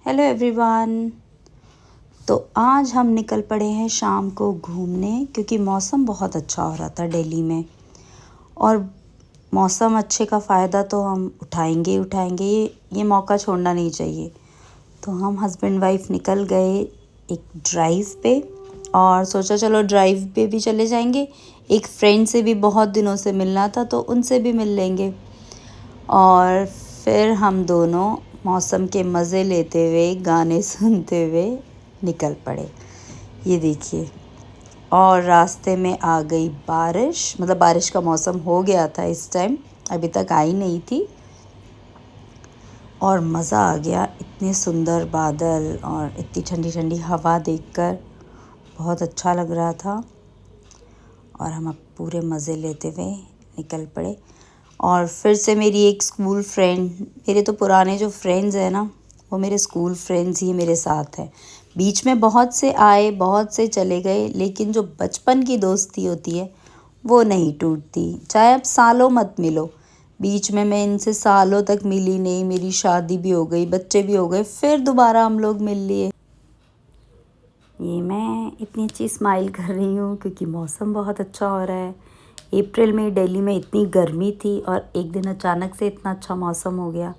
Hello everyone. तो आज हम निकल पड़े हैं शाम को घूमने क्योंकि मौसम बहुत अच्छा हो रहा था दिल्ली में। और मौसम अच्छे का फ़ायदा तो हम उठाएंगे ही उठाएंगे, ये मौका छोड़ना नहीं चाहिए। तो हम हस्बैंड वाइफ निकल गए एक ड्राइव पे और सोचा चलो ड्राइव पे भी चले जाएंगे। एक फ्रेंड से भी बहुत दिनों से मिलना था तो उनसे भी मिल लेंगे। और फिर हम दोनों मौसम के मज़े लेते हुए गाने सुनते हुए निकल पड़े। ये देखिए, और रास्ते में आ गई बारिश, मतलब बारिश का मौसम हो गया था इस टाइम, अभी तक आई नहीं थी। और मज़ा आ गया, इतने सुंदर बादल और इतनी ठंडी ठंडी हवा देखकर बहुत अच्छा लग रहा था। और हम अब पूरे मज़े लेते हुए निकल पड़े। और फिर से मेरी एक स्कूल फ्रेंड, मेरे तो पुराने जो फ्रेंड्स हैं ना, वो मेरे स्कूल फ्रेंड्स ही मेरे साथ हैं। बीच में बहुत से आए, बहुत से चले गए, लेकिन जो बचपन की दोस्ती होती है वो नहीं टूटती, चाहे अब सालों मत मिलो। बीच में मैं इनसे सालों तक मिली नहीं, मेरी शादी भी हो गई, बच्चे भी हो गए, फिर दोबारा हम लोग मिल लिए। ये मैं इतनी अच्छी स्माइल कर रही हूँ क्योंकि मौसम बहुत अच्छा हो रहा है। अप्रैल में दिल्ली में इतनी गर्मी थी और एक दिन अचानक से इतना अच्छा मौसम हो गया।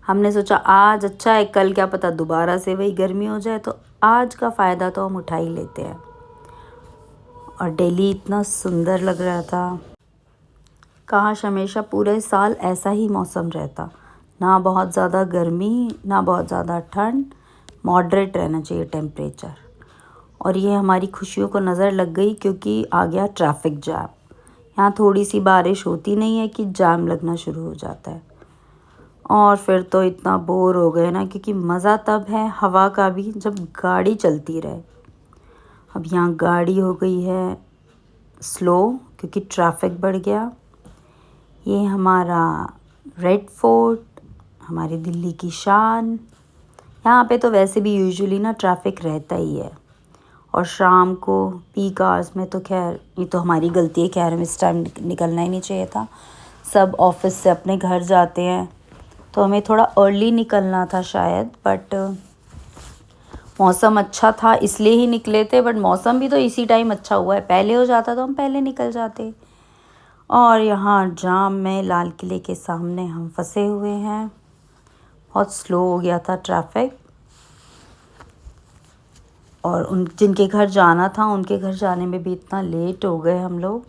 हमने सोचा आज अच्छा है, कल क्या पता दोबारा से वही गर्मी हो जाए, तो आज का फ़ायदा तो हम उठा ही लेते हैं। और दिल्ली इतना सुंदर लग रहा था, काश हमेशा पूरे साल ऐसा ही मौसम रहता, ना बहुत ज़्यादा गर्मी ना बहुत ज़्यादा ठंड, मॉडरेट रहना चाहिए टेम्परेचर। और ये हमारी खुशियों को नज़र लग गई क्योंकि आ गया ट्रैफिक जैम। यहाँ थोड़ी सी बारिश होती नहीं है कि जाम लगना शुरू हो जाता है। और फिर तो इतना बोर हो गए ना, क्योंकि मज़ा तब है हवा का भी जब गाड़ी चलती रहे। अब यहाँ गाड़ी हो गई है स्लो क्योंकि ट्रैफिक बढ़ गया। ये हमारा रेड फोर्ट, हमारी दिल्ली की शान। यहाँ पे तो वैसे भी यूजुअली ना ट्रैफिक रहता ही है। और शाम को पीक आवर्स में तो खैर ये तो हमारी गलती है, खैर हम इस टाइम निकलना ही नहीं चाहिए था। सब ऑफिस से अपने घर जाते हैं तो हमें थोड़ा अर्ली निकलना था शायद, बट मौसम अच्छा था इसलिए ही निकले थे। बट मौसम भी तो इसी टाइम अच्छा हुआ है, पहले हो जाता तो हम पहले निकल जाते। और यहाँ जाम में लाल किले के सामने हम फंसे हुए हैं, बहुत स्लो हो गया था ट्रैफिक। और उन जिनके घर जाना था उनके घर जाने में भी इतना लेट हो गए हम लोग।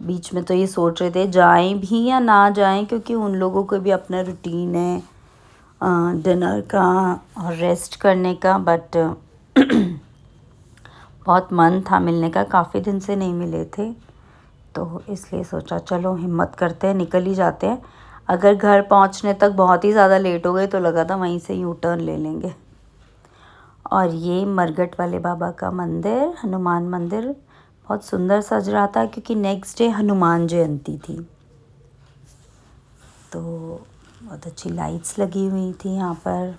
बीच में तो ये सोच रहे थे जाएं भी या ना जाएं, क्योंकि उन लोगों को भी अपना रूटीन है डिनर का और रेस्ट करने का। बट बहुत मन था मिलने का, काफ़ी दिन से नहीं मिले थे, तो इसलिए सोचा चलो हिम्मत करते हैं निकल ही जाते हैं। अगर घर पहुंचने तक बहुत ही ज़्यादा लेट हो गए तो लगा था वहीं से यू टर्न ले लेंगे। और ये मरघट वाले बाबा का मंदिर, हनुमान मंदिर, बहुत सुंदर सज रहा था क्योंकि नेक्स्ट डे हनुमान जयंती थी। तो बहुत अच्छी लाइट्स लगी हुई थी यहाँ पर।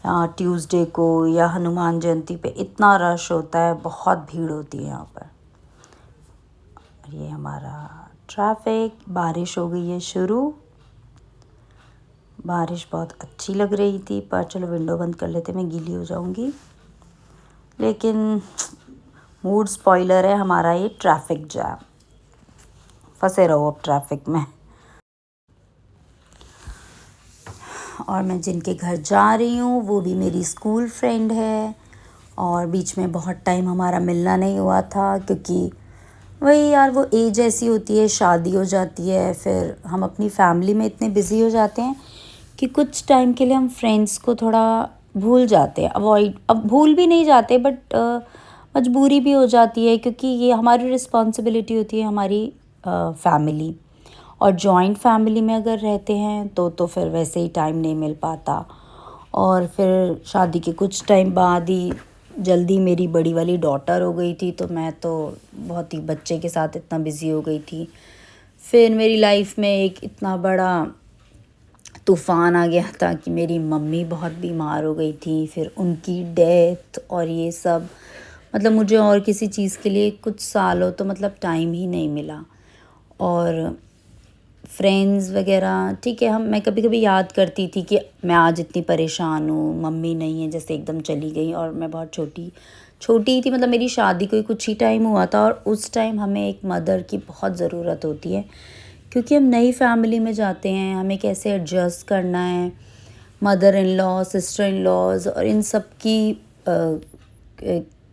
यहाँ ट्यूसडे को या हनुमान जयंती पे इतना रश होता है, बहुत भीड़ होती है यहाँ पर। और ये हमारा ट्रैफिक, बारिश हो गई है शुरू। बारिश बहुत अच्छी लग रही थी, पर चलो विंडो बंद कर लेते, मैं गीली हो जाऊंगी। लेकिन मूड स्पॉइलर है हमारा ये ट्रैफिक जैम, फंसे रहो अब ट्रैफिक में। और मैं जिनके घर जा रही हूँ वो भी मेरी स्कूल फ्रेंड है। और बीच में बहुत टाइम हमारा मिलना नहीं हुआ था क्योंकि वही यार, वो एज ऐसी होती है, शादी हो जाती है, फिर हम अपनी फैमिली में इतने बिज़ी हो जाते हैं कि कुछ टाइम के लिए हम फ्रेंड्स को थोड़ा भूल जाते हैं, अवॉइड, अब भूल भी नहीं जाते बट मजबूरी भी हो जाती है क्योंकि ये हमारी रिस्पॉन्सिबिलिटी होती है, हमारी फैमिली। और जॉइंट फैमिली में अगर रहते हैं तो फिर वैसे ही टाइम नहीं मिल पाता। और फिर शादी के कुछ टाइम बाद ही जल्दी मेरी बड़ी वाली डॉटर हो गई थी, तो मैं तो बहुत ही बच्चे के साथ इतना बिज़ी हो गई थी। फिर मेरी लाइफ में एक इतना बड़ा तूफ़ान आ गया था कि मेरी मम्मी बहुत बीमार हो गई थी, फिर उनकी डेथ और ये सब, मतलब मुझे और किसी चीज़ के लिए कुछ सालों तो मतलब टाइम ही नहीं मिला। और फ्रेंड्स वगैरह, ठीक है, मैं कभी कभी याद करती थी कि मैं आज इतनी परेशान हूँ, मम्मी नहीं है, जैसे एकदम चली गई, और मैं बहुत छोटी छोटी ही थी, मतलब मेरी शादी को ही कुछ ही टाइम हुआ था। और उस टाइम हमें एक मदर की बहुत ज़रूरत होती है, क्योंकि हम नई फैमिली में जाते हैं, हमें कैसे एडजस्ट करना है, mother in law, sister in laws और इन सब की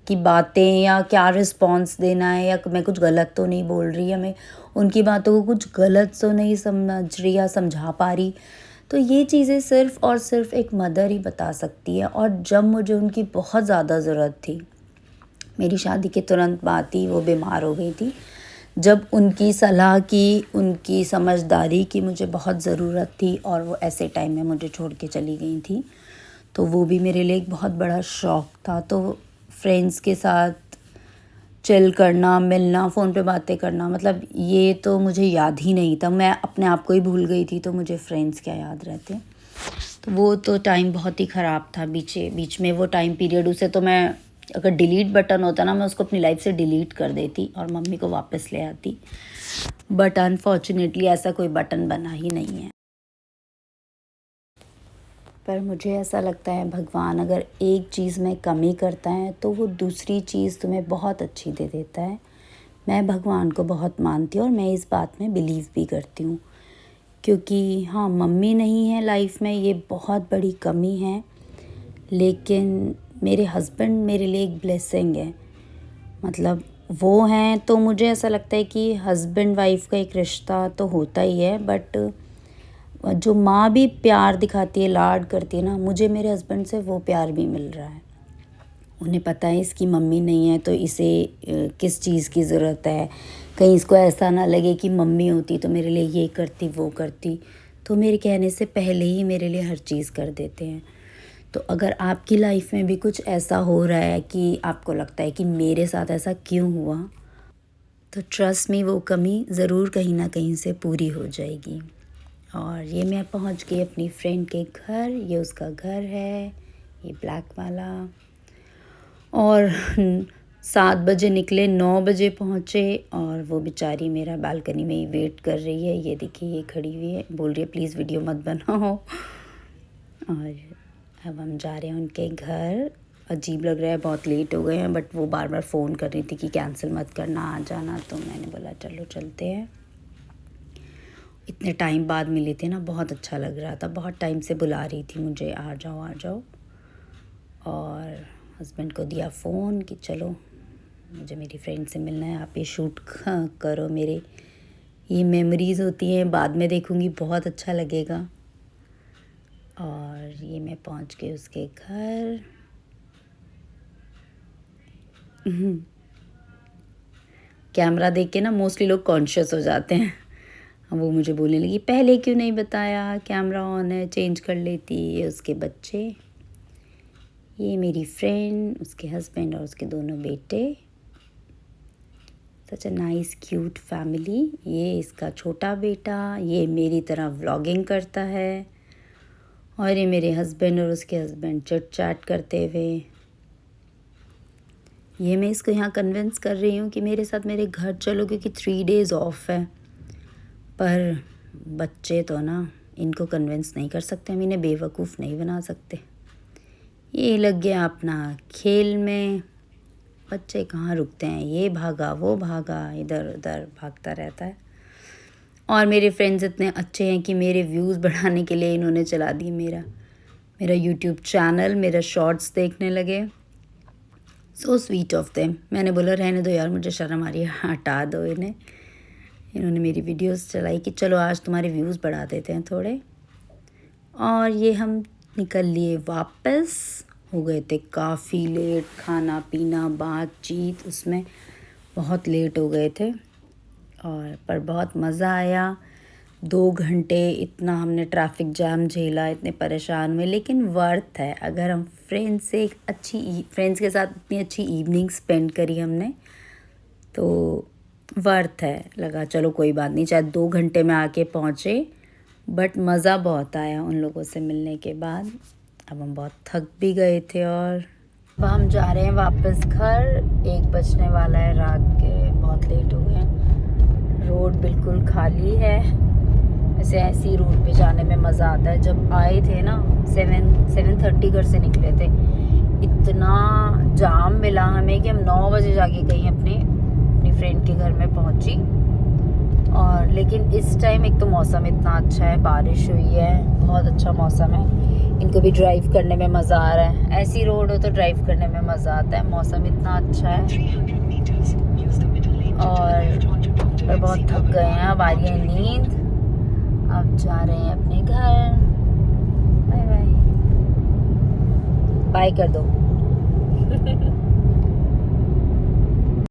बातें, या क्या रिस्पॉन्स देना है, या मैं कुछ गलत तो नहीं बोल रही, हमें उनकी बातों को कुछ गलत तो नहीं समझ रही या समझा पा रही। तो ये चीज़ें सिर्फ़ और सिर्फ एक मदर ही बता सकती है। और जब मुझे उनकी बहुत ज़्यादा ज़रूरत थी, मेरी शादी के तुरंत बाद ही वो बीमार हो गई थी, जब उनकी सलाह की, उनकी समझदारी की मुझे बहुत ज़रूरत थी, और वो ऐसे टाइम में मुझे छोड़ के चली गई थी, तो वो भी मेरे लिए एक बहुत बड़ा शौक़ था। तो फ्रेंड्स के साथ चिल करना, मिलना, फ़ोन पे बातें करना, मतलब ये तो मुझे याद ही नहीं था, मैं अपने आप को ही भूल गई थी, तो मुझे फ्रेंड्स क्या याद रहते। तो वो तो टाइम बहुत ही ख़राब था, बीच में वो टाइम पीरियड, उसे तो मैं, अगर डिलीट बटन होता ना, मैं उसको अपनी लाइफ से डिलीट कर देती और मम्मी को वापस ले आती, बट अनफॉर्चुनेटली ऐसा कोई बटन बना ही नहीं है। पर मुझे ऐसा लगता है, भगवान अगर एक चीज़ में कमी करता है तो वो दूसरी चीज़ तुम्हें बहुत अच्छी दे देता है। मैं भगवान को बहुत मानती हूँ और मैं इस बात में बिलीव भी करती हूँ, क्योंकि हाँ, मम्मी नहीं है लाइफ में, ये बहुत बड़ी कमी है, लेकिन मेरे हस्बैंड मेरे लिए एक ब्लेसिंग है। मतलब वो हैं, तो मुझे ऐसा लगता है कि हस्बैंड वाइफ का एक रिश्ता तो होता ही है, बट जो माँ भी प्यार दिखाती है, लाड करती है ना, मुझे मेरे हस्बैंड से वो प्यार भी मिल रहा है। उन्हें पता है इसकी मम्मी नहीं है तो इसे किस चीज़ की ज़रूरत है, कहीं इसको ऐसा ना लगे कि मम्मी होती तो मेरे लिए ये करती वो करती, तो मेरे कहने से पहले ही मेरे लिए हर चीज़ कर देते हैं। तो अगर आपकी लाइफ में भी कुछ ऐसा हो रहा है कि आपको लगता है कि मेरे साथ ऐसा क्यों हुआ, तो ट्रस्ट मी, वो कमी ज़रूर कहीं ना कहीं से पूरी हो जाएगी। और ये मैं पहुंच गई अपनी फ्रेंड के घर, ये उसका घर है, ये ब्लैक वाला। और 7 बजे निकले, 9 बजे पहुँचे, और वो बेचारी मेरा बालकनी में ही वेट कर रही है। ये देखिए, ये खड़ी हुई है, बोल रही है प्लीज़ वीडियो मत बनाओ। और अब हम जा रहे हैं उनके घर। अजीब लग रहा है, बहुत लेट हो गए हैं, बट वो बार बार फ़ोन कर रही थी कि कैंसिल मत करना, आ जाना, तो मैंने बोला चलो चलते हैं। इतने टाइम बाद मिले थे ना, बहुत अच्छा लग रहा था, बहुत टाइम से बुला रही थी मुझे, आ जाओ आ जाओ। और हस्बैंड को दिया फ़ोन कि चलो मुझे मेरी फ्रेंड से मिलना है, आप ये शूट करो, मेरे ये मेमोरीज़ होती हैं, बाद में देखूँगी, बहुत अच्छा लगेगा। और ये मैं पहुँच गई उसके घर। कैमरा देख के ना मोस्टली लोग कॉन्शियस हो जाते हैं। वो मुझे बोलने लगी पहले क्यों नहीं बताया, कैमरा ऑन है, चेंज कर लेती। ये उसके बच्चे, ये मेरी फ्रेंड, उसके हस्बैंड और उसके दोनों बेटे। सच अ नाइस क्यूट फैमिली। ये इसका छोटा बेटा, ये मेरी तरह व्लॉगिंग करता है, और ये मेरे हस्बैंड और उसके हस्बैंड चिट चैट करते हुए। ये मैं इसको यहाँ कन्विंस कर रही हूँ कि मेरे साथ मेरे घर चलो, क्योंकि 3 डेज़ ऑफ है। पर बच्चे तो ना, इनको कन्विंस नहीं कर सकते, हम इन्हें बेवकूफ़ नहीं बना सकते। ये लग गया अपना खेल में। बच्चे कहाँ रुकते हैं, ये भागा वो भागा, इधर उधर भागता रहता है। और मेरे फ्रेंड्स इतने अच्छे हैं कि मेरे व्यूज़ बढ़ाने के लिए इन्होंने चला दी मेरा यूट्यूब चैनल, मेरा शॉर्ट्स देखने लगे। So sweet of them. मैंने बोला रहने दो यार, मुझे शर्म आ रही है, हटा दो इन्हें। इन्होंने मेरी वीडियोस चलाई कि चलो आज तुम्हारे व्यूज़ बढ़ा देते हैं थोड़े। और ये हम निकल लिए वापस। हो गए थे काफ़ी लेट, खाना पीना बातचीत उसमें बहुत लेट हो गए थे। और पर बहुत मज़ा आया। 2 घंटे इतना हमने ट्रैफिक जैम झेला, इतने परेशान हुए, लेकिन वर्थ है। अगर हम फ्रेंड्स के साथ इतनी अच्छी इवनिंग स्पेंड करी हमने, तो वर्थ है। लगा चलो कोई बात नहीं, चाहे 2 घंटे में आके पहुँचे, बट मज़ा बहुत आया उन लोगों से मिलने के बाद। अब हम बहुत थक भी गए थे, और अब हम जा रहे हैं वापस घर। 1 बजने वाला है रात के, बहुत लेट हो गए हैं। रोड बिल्कुल खाली है, वैसे ऐसी रूट पे जाने में मज़ा आता है। जब आए थे ना 7:30 घर से निकले थे, इतना जाम मिला हमें कि हम 9 बजे जाके कहीं अपनी फ्रेंड के घर में पहुंची। और लेकिन इस टाइम एक तो मौसम इतना अच्छा है, बारिश हुई है, बहुत अच्छा मौसम है। इनको भी ड्राइव करने में मज़ा आ रहा है। ऐसी रोड हो तो ड्राइव करने में मज़ा आता है, मौसम इतना अच्छा है। और पर बहुत थक गए हैं, अब आ रही है नींद, अब जा रहे हैं अपने घर। बाय बाय, बाय कर दो।